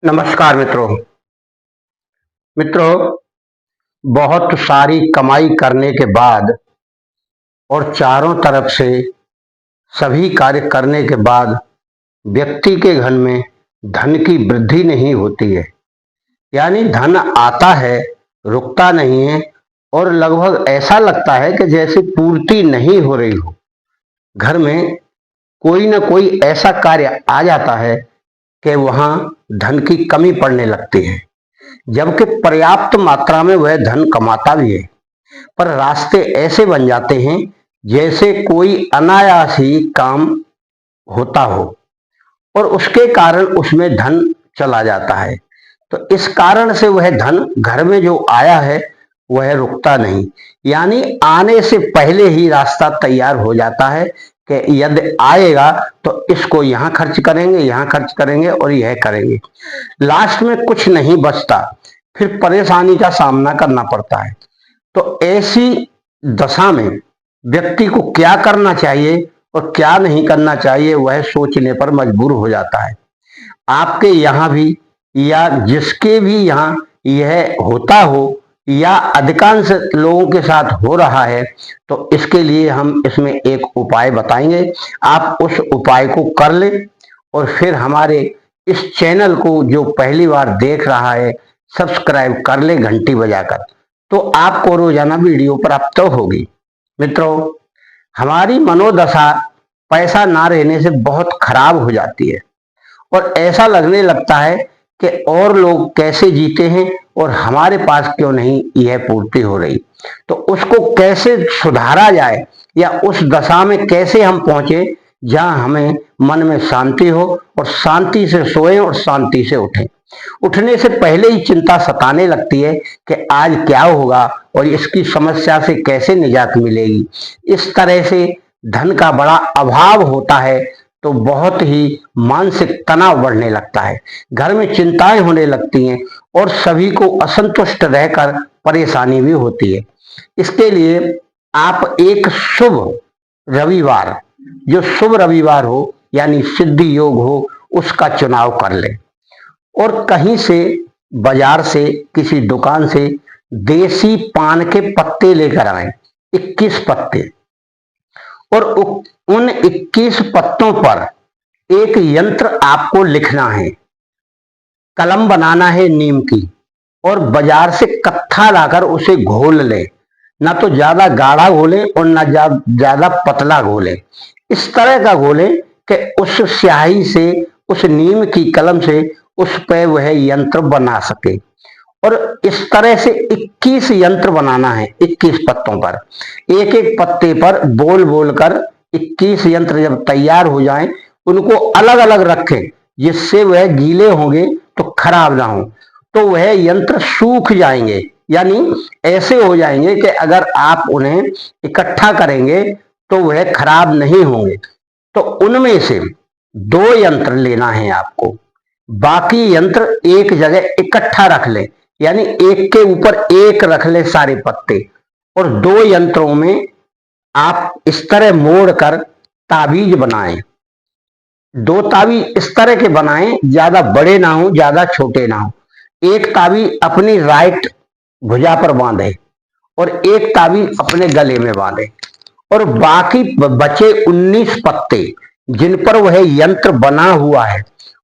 नमस्कार मित्रों। बहुत सारी कमाई करने के बाद और चारों तरफ से सभी कार्य करने के बाद व्यक्ति के घर में धन की वृद्धि नहीं होती है। यानी धन आता है, रुकता नहीं है और लगभग ऐसा लगता है कि जैसे पूर्ति नहीं हो रही हो। घर में कोई ना कोई ऐसा कार्य आ जाता है कि वहां धन की कमी पड़ने लगती है, जबकि पर्याप्त मात्रा में वह धन कमाता भी है, पर रास्ते ऐसे बन जाते हैं जैसे कोई अनायास ही काम होता हो और उसके कारण उसमें धन चला जाता है। तो इस कारण से वह धन घर में जो आया है वह रुकता नहीं, यानी आने से पहले ही रास्ता तैयार हो जाता है कि यदि आएगा तो इसको यहाँ खर्च करेंगे, यहाँ खर्च करेंगे और यह करेंगे। लास्ट में कुछ नहीं बचता, फिर परेशानी का सामना करना पड़ता है। तो ऐसी दशा में व्यक्ति को क्या करना चाहिए और क्या नहीं करना चाहिए वह सोचने पर मजबूर हो जाता है। आपके यहाँ भी या जिसके भी यहाँ यह होता हो या अधिकांश लोगों के साथ हो रहा है, तो इसके लिए हम इसमें एक उपाय बताएंगे। आप उस उपाय को कर लें और फिर हमारे इस चैनल को जो पहली बार देख रहा है सब्सक्राइब कर ले घंटी बजाकर, तो आपको रोजाना वीडियो प्राप्त होगी। मित्रों, हमारी मनोदशा पैसा ना रहने से बहुत खराब हो जाती है और ऐसा लगने लगता है कि और लोग कैसे जीते हैं और हमारे पास क्यों नहीं यह पूर्ति हो रही। तो उसको कैसे सुधारा जाए या उस दशा में कैसे हम पहुंचे जहां हमें मन में शांति हो और शांति से सोएं और शांति से उठें। उठने से पहले ही चिंता सताने लगती है कि आज क्या होगा और इसकी समस्या से कैसे निजात मिलेगी। इस तरह से धन का बड़ा अभाव होता है तो बहुत ही मानसिक तनाव बढ़ने लगता है, घर में चिंताएं होने लगती हैं और सभी को असंतुष्ट रहकर परेशानी भी होती है। इसके लिए आप एक शुभ रविवार, जो शुभ रविवार हो यानी सिद्धि योग हो, उसका चुनाव कर लें और कहीं से बाजार से किसी दुकान से देसी पान के पत्ते लेकर आए, 21 पत्ते, और उन 21 पत्तों पर एक यंत्र आपको लिखना है, कलम बनाना है नीम की और बाजार से कत्था लाकर उसे घोल ले। ना तो ज्यादा गाढ़ा घोले और ना ज्यादा पतला घोले, इस तरह का घोले कि उस स्याही से, उस नीम की कलम से उस पे वह यंत्र बना सके। और इस तरह से 21 यंत्र बनाना है, 21 पत्तों पर, एक एक पत्ते पर बोल बोल कर 21 यंत्र जब तैयार हो जाएं, उनको अलग अलग रखें जिससे वह गीले होंगे तो खराब ना हो। तो वह यंत्र सूख जाएंगे, यानी ऐसे हो जाएंगे कि अगर आप उन्हें इकट्ठा करेंगे तो वह खराब नहीं होंगे। तो उनमें से 2 यंत्र लेना है आपको, बाकी यंत्र एक जगह इकट्ठा रख ले, यानी एक के ऊपर एक रख ले सारे पत्ते, और 2 यंत्रों में आप इस तरह मोड़ कर ताबीज बनाएं। 2 ताबीज इस तरह के बनाएं, ज्यादा बड़े ना हो ज्यादा छोटे ना हो। एक ताबीज अपनी राइट भुजा पर बांधे और एक ताबीज अपने गले में बांधे, और बाकी बचे 19 पत्ते जिन पर वह यंत्र बना हुआ है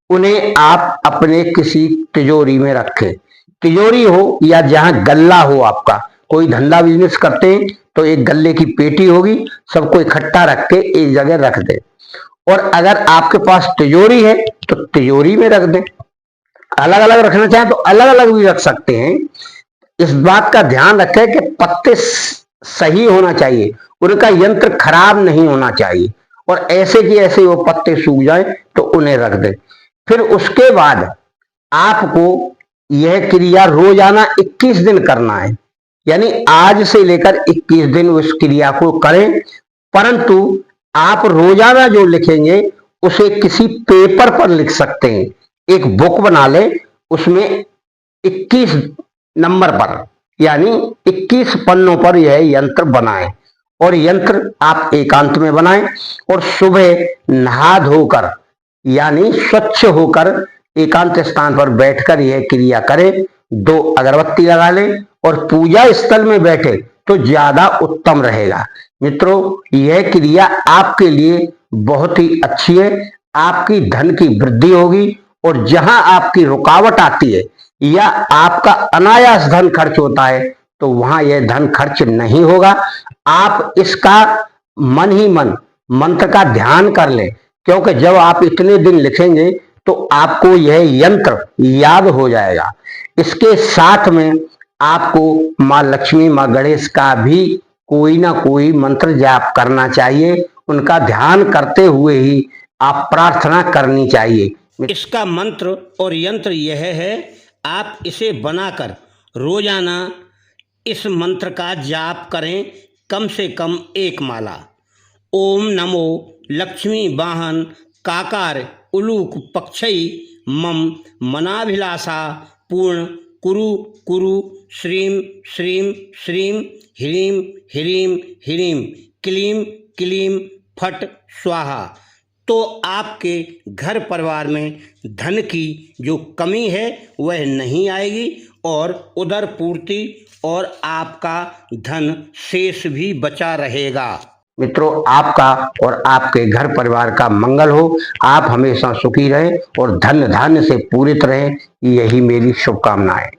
उन्हें आप अपने किसी तिजोरी में रखें। तिजोरी हो या जहां गल्ला हो, आपका कोई धंधा बिजनेस करते हैं तो एक गल्ले की पेटी होगी, सबको इकट्ठा रख के एक जगह रख दे। और अगर आपके पास तिजोरी है तो तिजोरी में रख दें, अलग अलग रखना चाहें तो अलग अलग भी रख सकते हैं। इस बात का ध्यान रखें कि पत्ते सही होना चाहिए, उनका यंत्र खराब नहीं होना चाहिए, और ऐसे कि ऐसे वो पत्ते सूख जाए तो उन्हें रख दें। फिर उसके बाद आपको यह क्रिया रोजाना 21 दिन करना है, यानी आज से लेकर 21 दिन उस क्रिया को करें। परंतु आप रोजाना जो लिखेंगे उसे किसी पेपर पर लिख सकते हैं, एक बुक बना ले, उसमें 21 नंबर पर यानी 21 पन्नों पर यह यंत्र बनाएं, और यंत्र आप एकांत में बनाएं और सुबह नहा धोकर यानी स्वच्छ होकर एकांत स्थान पर बैठकर यह क्रिया करें, 2 अगरबत्ती लगा लें और पूजा स्थल में बैठे तो ज्यादा उत्तम रहेगा। मित्रों, यह क्रिया आपके लिए बहुत ही अच्छी है। आपकी धन की वृद्धि होगी और जहां आपकी रुकावट आती है या आपका अनायास धन खर्च होता है तो वहां यह धन खर्च नहीं होगा। आप इसका मन ही मन मंत्र का ध्यान कर लें, क्योंकि जब आप इतने दिन लिखेंगे तो आपको यह यंत्र याद हो जाएगा। इसके साथ में आपको माँ लक्ष्मी, माँ गणेश का भी कोई ना कोई मंत्र जाप करना चाहिए। उनका ध्यान करते हुए ही आप प्रार्थना करनी चाहिए। इसका मंत्र और यंत्र यह है, आप इसे बनाकर रोजाना इस मंत्र का जाप करें, कम से कम 1 माला। ओम नमो लक्ष्मी वाहन काकार उलूक पक्षई मम मनाभिलाषा पूर्ण कुरु कुरु श्रीम श्रीम श्रीम ह्रीम ह्रीम ह्रीम क्लीम क्लीम फट स्वाहा। तो आपके घर परिवार में धन की जो कमी है वह नहीं आएगी और उदर पूर्ति और आपका धन शेष भी बचा रहेगा। मित्रों, आपका और आपके घर परिवार का मंगल हो। आप हमेशा सुखी रहें और धन धान्य से पूरित रहें, यही मेरी शुभकामनाएं।